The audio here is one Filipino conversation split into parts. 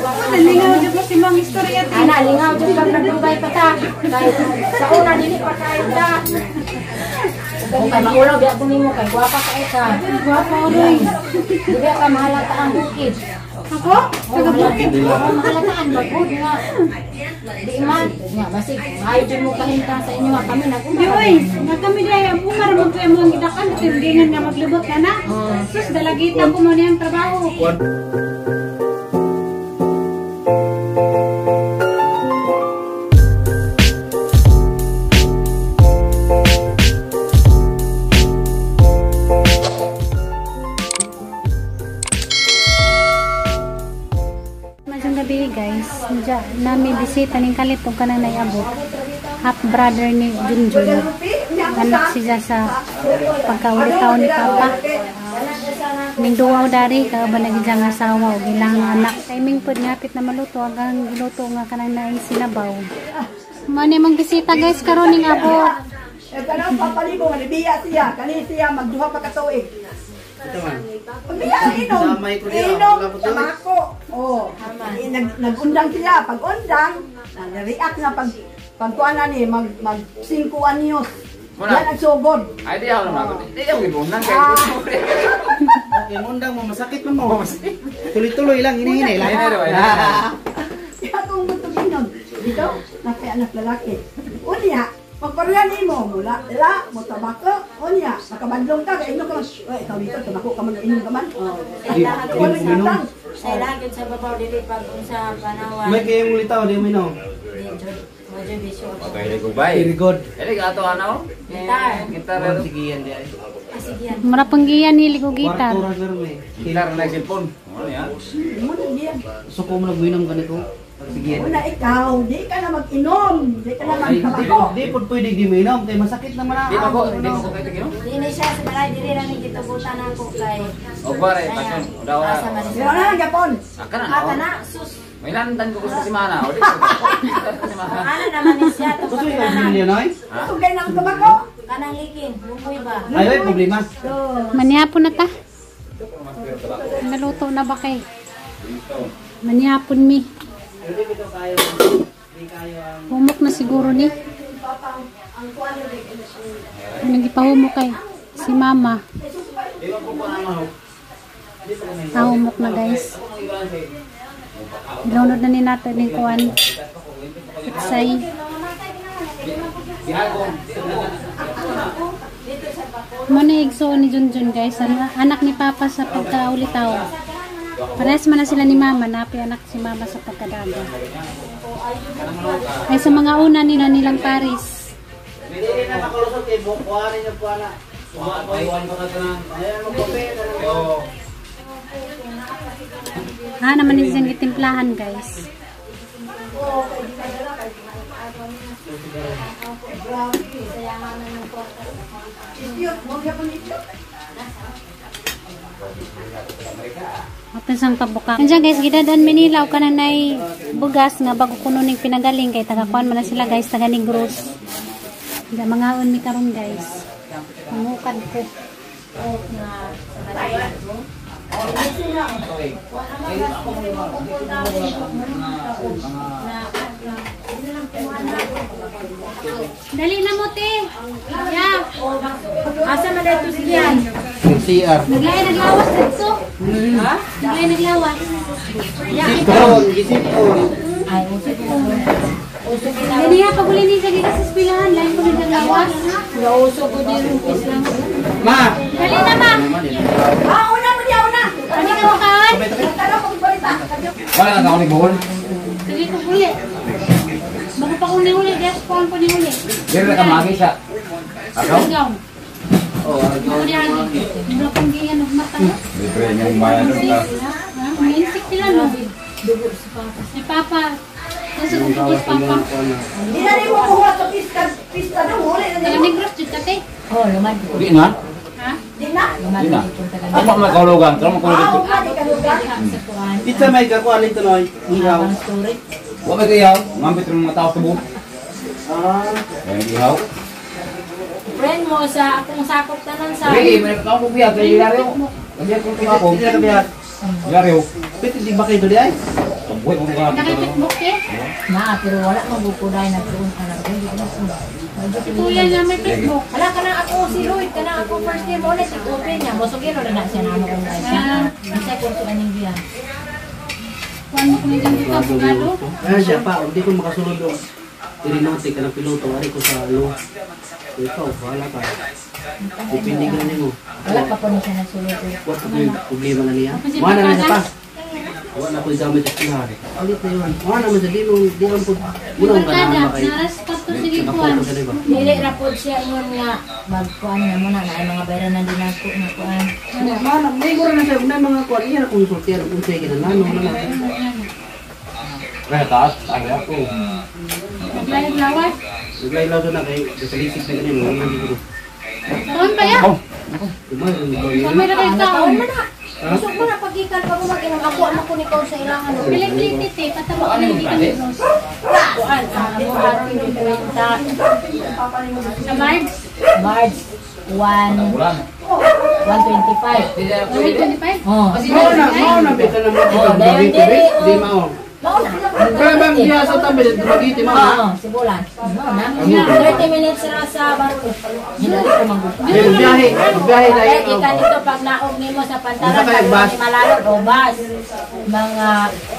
Nalingaw dyan po si Mang Istorya. Nalingaw dyan pag nagtubay pa ta. Sa una, dili pa kayo ta. Kung kay maulaw, di ako nimo kay guwapa ka eka. Guwapa ko rin. Di ka mahalata ang bukid. Ako? Taga-bukid. Mahalataan, bagod nga. Di man. Nga, basig. Ayaw dyan mo kahintang sa inyo nga kami nag-umar. Yoy, nga kami dahil ang umar mo kayo mga gidakan. Tindingan nga maglibot ka na. Sus, dalagitan ko mo na yung trabaho. Guys, nami bisita ning kalitong kanang naiabot half brother ni Junjun, anak siya sa pagkaulitaw ni Papa ning duwaw dari kaban naging nga asawa og ilang anak timing pud ngapit na maluto hanggang giluto nga kanang naisinabaw mo ni mang bisita guys karon ning abot kanang papalibo nga biya siya kani siya magduha pa ka tuig. Inom tabako. Oh, nag-undang sila. Pag-undang, na-react na pagkuhan na ni, mag-5 anyos. Yan ang sugod. Ay, di ako naman. Di ako ginundang kayo. Okay, mundang mo, masakit man mo. Tuloy-tuloy lang, hinihinay lang. Kaya kung gusto ginon, dito, anak lalaki. Unya, pagparuyan mo, mula, mo tabako, unya, makabandong ka, kaya ka, ikaw dito, tabako ka man, inom ka man. Saya lagi sa babaw dili pag unsa panawan. May kayong ulitaw, di mo ino. Medyo bisyo. Okay, very good. Very good. Eli ka ato ano? Gitar. Gitar. Sige yan di ay. Sige yan. marapanggiyan ni ligo gitar. Kwarto ra pero may. Gitar na cellphone. Ano yan? Muna diyan. So ko mo nagwinom ganito. Sige yan. Una ikaw, di ka na mag-inom, di ka na magtabako. Di po pwede di minom, kay masakit naman na. Di ba ko kayo tigino? Dili siya sa balay dili ra ni gitubutan ako kay. O pare, pasyon. Udah wala. Pero na Japon. Akan na. Ata na sus. May lantan ko gusto si Mana. O di ko. Si Mana. Ano naman ni siya to Gusto yung pagkanan. milyon ay? Kung kayo ng tabako. Kanang likin, bukoy ba? Ay, ay, problema. Maniapon na ta. Naluto na ba kay? Maniapon mi. Humok na siguro ni. Nagipahumok kay si Mama. Humok na guys. Download na ni natin yung kuwan. Say. Muna igso ni Junjun guys. Anak ni Papa sa pagkaulitaw. Parehas man na sila ni Mama. Napi anak si Mama sa pagkadaga. Ay sa mga una nila nilang Paris. Hindi na makalusot kay bukuhanin niyo po na. Iwan pa ka na. Ayan mo kape. Naman din siyang gitimplahan guys. Ato sang pabuka. Andiyan guys, gidadaan Manila o kananay bugas nga bago kuno ning pinagaling kay tagakuan man na sila guys taga Negros. Nga mga mi karon guys. Mangukad ko. Dali na mo te. Yeah. Asa man dito siya? CR. Naglawas dito. Ha? Naglawas. Gisipon, gisipon. Ay, usik ko. Usik na. Dali nga pag uli ni sa gigas sa eskwelahan, lain ko naglawas. Nauso ko din rumpis lang. Ma. Dali na ma. Una mo diya, una. Ano ka mo kaan? Tara ko balita. Wala na ako ni Buhol. Dali ko uli. Bago pa ko ni uli, gas phone ko ni uli. Dire na ka magi sa. Ako? Ikaw. Oh, Ako di agi. Mura pang giyan ng mata. libre niyang bayan ka. Minsik sila no. Si Papa. Nasa kumpukos Papa. Di na rin mo kuha sa pista na huli na Taga nila. Negros dyan kate. Oh, lumad. Di na. Ha? Di na. Di na. Ako makahulugan. Pero makahulugan. Ako ka, di ka lugar. Pizza may kakuha nito noy. Ihaw. Huwag may kayaw. Mambit ng mga tao sa buhok. Yan ihaw. Friend mo sa akong sakop tanan sa. Sige, may nakakaw ko biya. Kaya ilari ko. Kaya ko ito ako. Hindi na kabihat. Ilari ko. Pwede di ba kayo doon ay? Buhay mo ka. Nakipitbook eh. Na, pero wala magukuday na doon ka na. Hindi ko na sila. Si Kuya na may pitbook. Wala ka na ako si Lloyd, ka na ako first year mo ulit, i-open niya. Masugin na na siya na ako kung guys. Ang sa kurso anong biyan. Kuhan mo kung hindi ka abogado. Kaya siya pa, hindi ko makasunod doon. Aeronautic ka ng piloto, ari ko sa law. Ikaw, bahala ka. Depende ka na mo. Wala pa po niya nagsulod. What problema na niya? Wala na niya pa. Wala ko gamit sa lahat. Ulit na yun. Wala naman sa di lang po. Unang ganahan ba kayo? Naras ka to sige kuhan. Nakapunta ka diba? Dili ra po siya ingon nga magkuan na muna na ay mga bayaran na din ako na kuan. Manang, may gura na siya. May mga kuwan. Iyan akong sultiyan. Kung siya ginanano na lang. Kaya taas, ay ako. Naglayag lawas. Naglaylaw doon na kay kasalisip na ganyan. Wala hindi ko. Kuhan pa ya. Kamera kayo taon. Gusto ko na pag-ikan pa mo mag-inom. Ako ko ni ko sa ilangan. Pilit-pilit eh. Patama ka lang dito ni Rose. Kuan, ang araw ni kwenta. Sa March. March 1 125. 125. Oh. Mauna, bita na mo. Di mao. Mauna. Kaya bang diya sa tabi, dumagiti mo. Oo, sibulan. Mauna. 30 minutes ra sa barko. Hindi ko magbuka. Biyahe na Kaya yun. ikan ito pag naog nimo sa pantalan Unsa kay pag bus? ni malalot o bus. Mga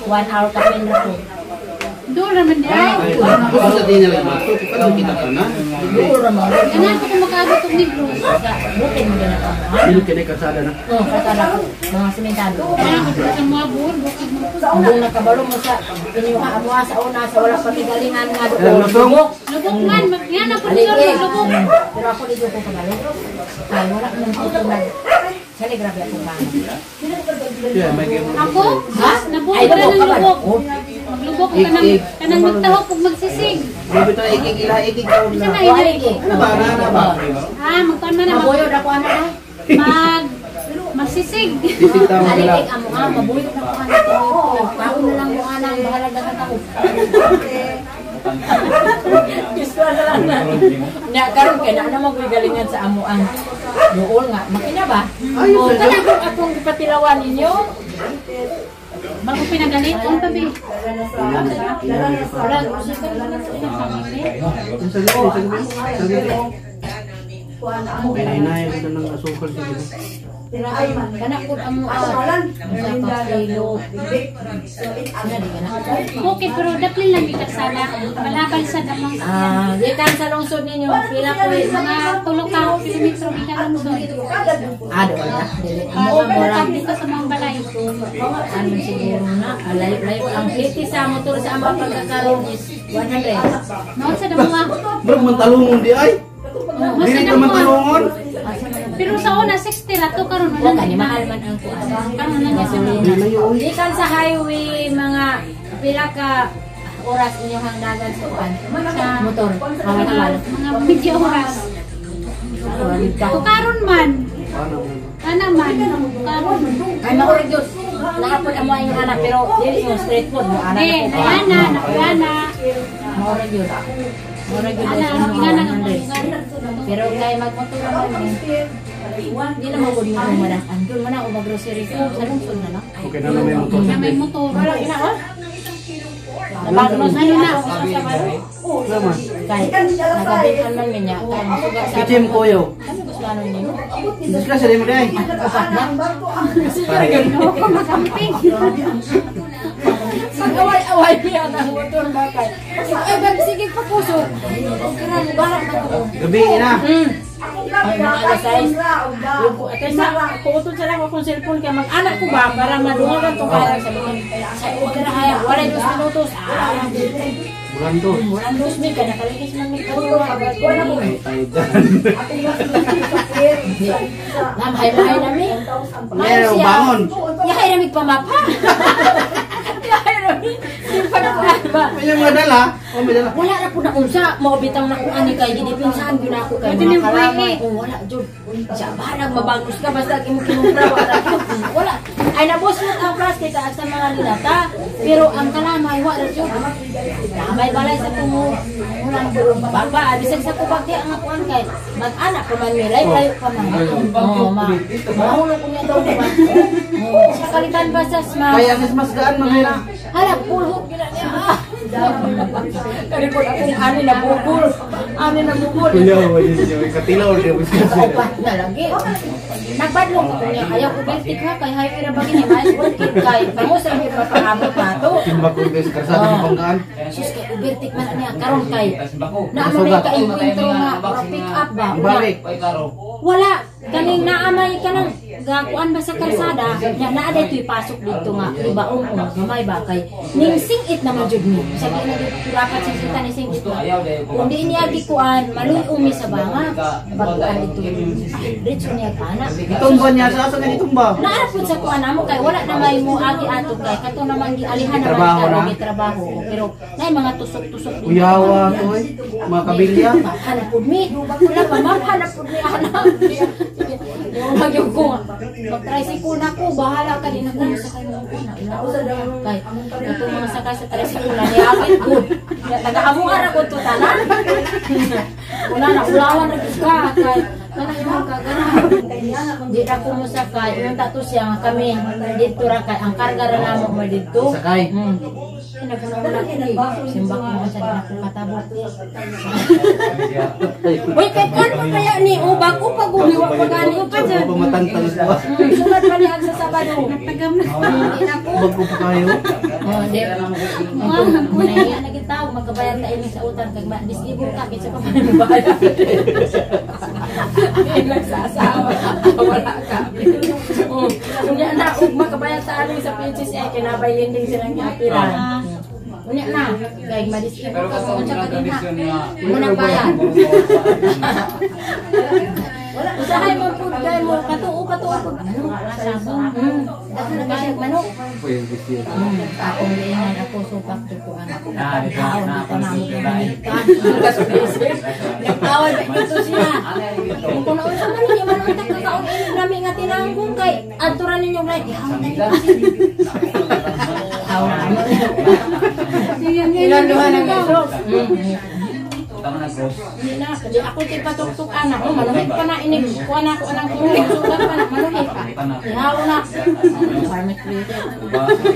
1 hour ka pin ra po. Doon naman di ay. Gusto sa din nila mato, kasi kita ka na. Duro mo. Ganaan ko kung makaabot og ni Rose. Bukin mo din ako. Dili kini kasada na. Oo, kasara ko. Mga simentado. Kaya ko sa mga buhol. Bukid mo. Kung nakabalo mo sa inyong amuha sa una sa wala patigalingan nga Eh, doon. lusong? Lubog man. Yan ang Aligi. produsor ng lubog. Pero ako dito ko pagalo. Ay, wala nang tutunan. Sali, grabe ako ba? Yeah, may game. Ako? Ha? Nabuo Ay, ka na lubog ng ka ba? lubog. Oh. Maglubog ka nang magtahok pag magsisig. Grabe tayo ikig daw na. Isa na O, yun. aligi. Ano ba? Ano ba? Magkuhan man na. Mabuyod ako ano na. Magsisig. Sisig tawag nila. Alilig amo nga, mabuyod ako ano. Kaon na lang mo anang bahala dagat ako. Diyos ko na lang na. Nya karon kay na naman ko'y galingan sa amo ang dool nga. Makina ba? O kana kung akong ipatilawan ninyo. Bago pinagalit, ang tabi. Wala, kasi Sa gabi. Pinay ko na ng asukal sa gabi. kana ko amo sa pagkilo. Okay, pero daplin lang yung karsada. Malabal sa damang Gikan sa lungsod ninyo, pila ko mga 3 kilometro kita lang doon. doon na. Dili amo Ang ang murag. dito sa mga balay. Ano siguro na, layo-layo. Ang hiti sa motor sa ama pagkakaroon is 100. Noon sa damuha. Bro, mantalungon di ay. Mas Dili sa ka mantalungon. Pero sa una, 60 rato karon Wala wala ni na. mahal man ang kuan. Karon na Gasolina. Layo. Ikan sa highway, mga pila ka oras inyong hangdagan sa kuan. Sa motor. Mga tawal. Mga medyo oras. Kung karon man, ana man, karon. Ay, makurig yun. Nakapod ang mga inyong anak, pero dili yung street food mo. Anak Eh, ko pa. nayana, nakuyana. Makurig yun. Makurig yun. Ana, Ano, ingana mga ng 100. Pero kay magmotor naman eh. Di na magod mo kung madakan. Doon mo na o mag-grocery ko. Sa lungsod na lang. Okay na may motor. Na may motor. Wala, ina ko. Nabagnos na yun na. Naman. Kay, nagabitan man niya. Kay, masuga sa... Kitim ko yo. Ano gusto ano niyo? Discuss din mo dai. Upat na. Ako makamping. Pag-away-away niya ng motor ba kay. Ay, sige pa puso. Kira mo balak na ko. Gabi na. Ay, mga alas 6. At sa kuutod sa lang akong cellphone kaya mag-anak ko ba para madungan itong kaya sa mga sa ukirahaya. Wala 2 minutos. Bulan to. Walang 2 minutes. Nakaligis man may karuwa. Ay dan. Namhay-mahay namin. Meron bangon. Yahay namin pamapa. Yahay namin. Yung panapalaba. May mga dala. Oh, may dala. Wala na po na unsa. Maubitang na kung ani kay dinipinsahan yun ako kay Pwede mga niyong kalamay. buhay eh. Kung wala, Jod. Siya ba nagmabangos ka basta kinumpra wala. Wala. Ay nabos mo ang plastic sa mga linata. Pero ang kalamay wala Jod. May balay sa tungo. Wala na baba. Bisag sa kubag di ang akuan kay mag-anak pa man nilay. Layo pa man. Oo, mahulog ko niya daw diba? Sa kalitan ba sa sma? Kaya mas gaan man na. Hala po Kali ko akong ani na bugol. Ani na bugol. Kuya, wala siya. Katilaw dia mo siya. Kaupat na lagi. Nagbadlong ko niya. Ayaw ko beltik ha. Kay hayo ira bagay ni mais. Beltik kay. Pamos lang yung papahabot na to. Timbak ko guys, kasama ng panggaan. Sus kay ubeltik man niya. Karon kay. Naaman na ka-encuentro nga. Pick up ba? Balik. Wala. Kaning naamay ka ng gakuan ba sa kalsada, na ada ito'y pasok dito nga, iba gamay ba kay ning singit naman jud mi. Sabi na dito dapat singita ni singit. Kung di niya gikuan, maluy mi sa banga, baguan ito. Diretso niya kana. Itumba niya sa asa nga itumba. Naarap pud sa kuan amo kay wala na may mo agi ato kay kato naman gialihan naman Trabaho ka na? may trabaho pero nay mga tusok-tusok dito. Uyawa to eh. Mga kabilya. Hanap pud mi. Wala pa hanap pud mi anak. Yung magyog ko mag-tricycle na ko, bahala ka din ako sa kayo ko na. Kay, ito mga sakay sa tricycle na niakit ko. Taga-amuara ko ito tanan. Wala na, ulawan na ka. Kay, kanang kagana. Di na ko mo sakay. Yung tato siya kami dito ra kay. Ang karga ra na mo dito. Sakay. Naguna-una ko. Simba ko mo sa dinako katabot. Uy, kay kon pa kaya ni ubag ko pag umiwa pa gani pa dyan. Pamatantang ba? Sulat pa niya sa Sabado. Tagam na. Bag ko pa kayo. Oh, di. Muna iya na gitaw magkabayad ta ini sa utang kag disibur ka kinsa pa man bayad. Nagsasawa. Wala ka. Unya na ug magkabayad ta ani sa PCCI kinabay lending silang giapiran. Unya na kay madisibur ka mo sa kadina. Muna bayad. Usahay mo pud kay mo katuo pud. Ano? Sabong. Dako na bayad manok. Akong liingan ako supak tukuan. Nagkawal na ako na mo pumilikan. Nagkawal ba ito siya? Kung naon sa man niya manuntak kakaon ini nami nga tinanggong kay adturan ninyo right. Haw na. Ilan duha ng metro. Hindi na, kasi ako ti patuktuk anak mo, maluhit pa na inig, kuha na ako anang kumulong, sugat pa na, maluhit pa. Ihaw na. Farmit created.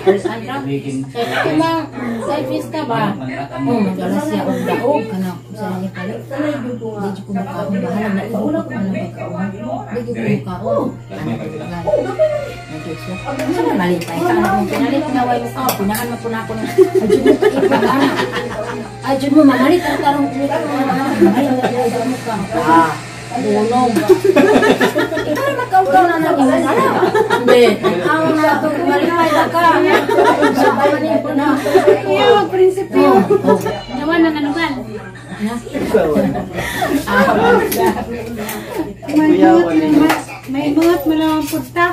Alessandra, kaya kumang, sa pista ba? Magdala siya og daog, kana, sa nangin palit. Hindi ko makaon, bahala na ibo na kung ano magkaon. Hindi ko makaon. Ano ko sa man malitay ka, ano kung pinalit na way mo ka, pinahan mo po na ako ng, adjun mo ka ibo ka na. Adjun mo, mamalit ang tarong Bulong. Ikaw magkaukaw na natin. Hindi. Ang nato kumalipay na ka. Sabayan ko na. Kaya mag-prinsipyo. Nawan ng anugan. May buhat mo lang ang punta.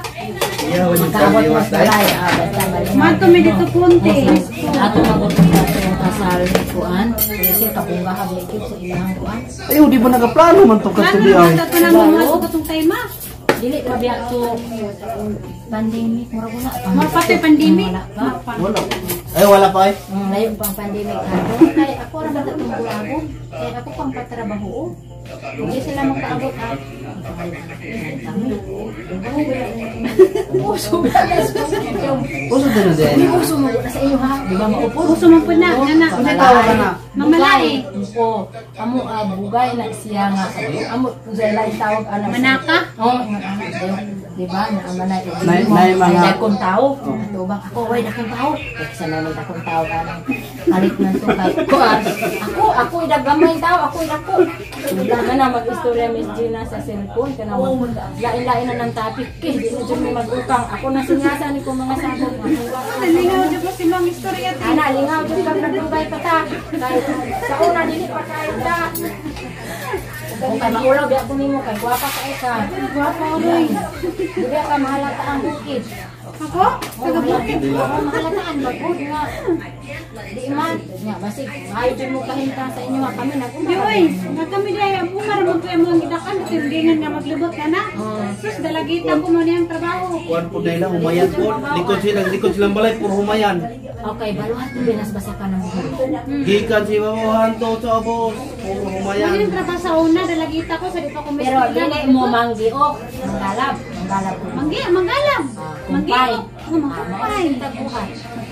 Tawag mas balay. Mato may dito punti. Ato magutunta sa yung kasal kuan. Kasi kabunga hablikip sa ilang kuan. Ay, di ba nagaplano man to Ano kasi naman ito nang mga katong tema? Dili pa biya to pandemic. Mura ko na. Mga pati pandemic. Wala. Ay, wala pa eh. Layo pang pandemic ako. Kaya ako ra ba tatong bulago? Kaya ako pang patrabaho. Hindi sila magpaabot at puso ba? Puso din na din. Puso mo na sa iyo ha? Di ba maupo? Puso mo po na. Ana. Ano tawag ka na? Mamalay. Oo. Amo bugay na siya nga. Amo sa lain tawag anak. Manaka? Oo. Di ba? Naamanay. Nay mga. May dakong tao. Tubang ako. Way dakong tao. Kasi na may dakong tao ka nang kalit na ito kay Ako idagamay tao. Ako idako. Wala na mag-istorya Miss Gina sa cellphone. Lain-lain na ng topic. Di na dyan may mag-ukang. Ako na sinyasan ko mga sabon. Nalingaw dyan po si Mang Istorya. Ana, lingaw dyan kang nagdugay pa ta. Kahit sa una, dili pa kahit ta. Kung kay maulaw, biya ko nimo kay guwapa ka ika. Guwapo uloy. Di ka mahalata ang bukid. Ako? Taga-bukid. Oo, mahalataan. Magod nga. Di man. Nga, basig. Ayaw dyan mo kahintang sa inyo nga kami. Yoy, nga kami dahil ang umar mo kayo mga gidakan. Tindigan nga maglibot ka na. Sus, dalagitan ko mo niyang trabaho. Kuan po nila, humayan po. Likod silang balay, puro humayan. Okay, baluhat mo binasbasa ka ng buhay. Gikan si Mamuhan to sa abos. Puro Ano humayan. yung trabaho sa una, dalagita ko, sa di pa ko may Pero eskwela. dili mo manggiok. Manggalab. Manggalab ko. Manggalam. Kumpay. Manggalam. Kumpay. Taguhan.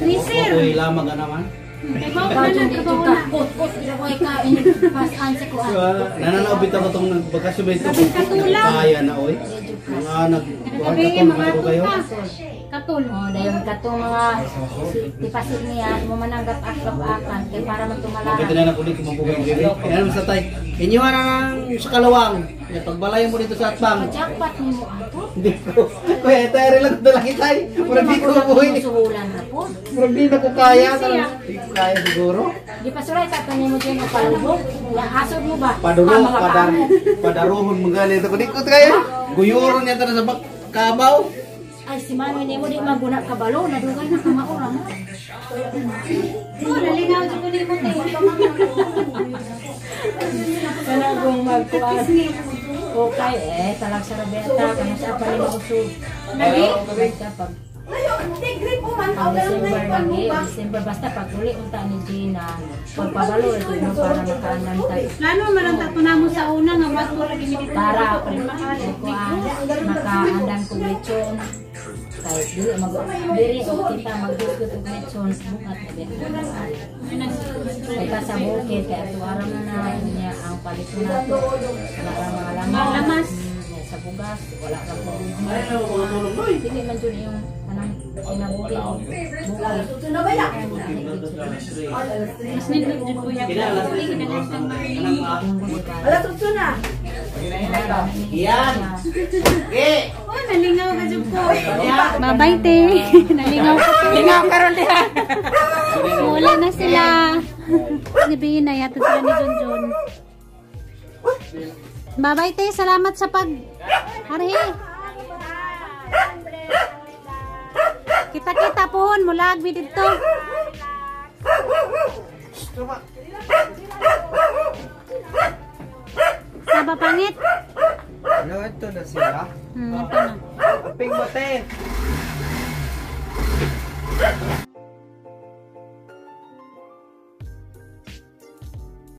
Nisir. Ako'y lamag ka naman. Ikaw dyan dito ka. Kot, ila ko ikain. Pasan sa kuan. Nananaobit ako itong nagbakasyon ba ito? Kaya na, oy. Mga nagkuhan katong kayo. Katul. Oh, dayon katong mga tipasin niya mo mananggap aklap-akan kay para man tumalaran. Pwede na nakulit kung mabuhay mo dito. Kaya naman sa tay. Inyo na sa kalawang. Pagbalay mo dito sa atbang. Jackpot ni mo ato. Hindi ko. Kuya, tayo lang ito lang itay. Murag di ko mabuhay. Suhulan na po. Murag di na ko kaya. Hindi ko kaya siguro. Di pa sulay sa kanimo dyan o palubog. Asod mo ba? Paduro, padaruhon mo galit ako. Di ko kaya. Guyuron niya na sa kabaw. Ay, si Manoy ni mo di maguna kabalo. Nadugay na kamaura mo. Oh, nalinaw dito ni mo tayo. Kana kung magkuhan. Okay, talag sa rabeta. Kano sa paling uso. Lagi? Kapag Ngayon, tigri po man. ang December lagi. December basta pag uli unta ni Gina. Pagpabalo ito no, para makaandan tayo. Lalo man ang tatuna mo sa una nga mas mo lagi minit. Para kuan makaandan ko lechon. Kahit dili diri o kita magdugtog og lechon bukat na din. Kita sa bukid kaya tuwara na niya ang palito nato. Wala ra mga lamas. Sa bugas, wala ka po. Dili man dun yung anong inabuti o bukid. Sino ba yan? Mas nindot dyan po yung kinalasan Wala tutso na. Yan. Oh, nalingaw ka dyan po. Babay, te. Nalingaw ka po. Nalingaw ka ron diha. Wala na sila. Sabihin na yata sila ni Junjun. Babay, te. Salamat sa pag... Harhi. Kita-kita pohon. Mulag, dito. Saba pangit. Ano ito na sila? Ito na. Aping bote.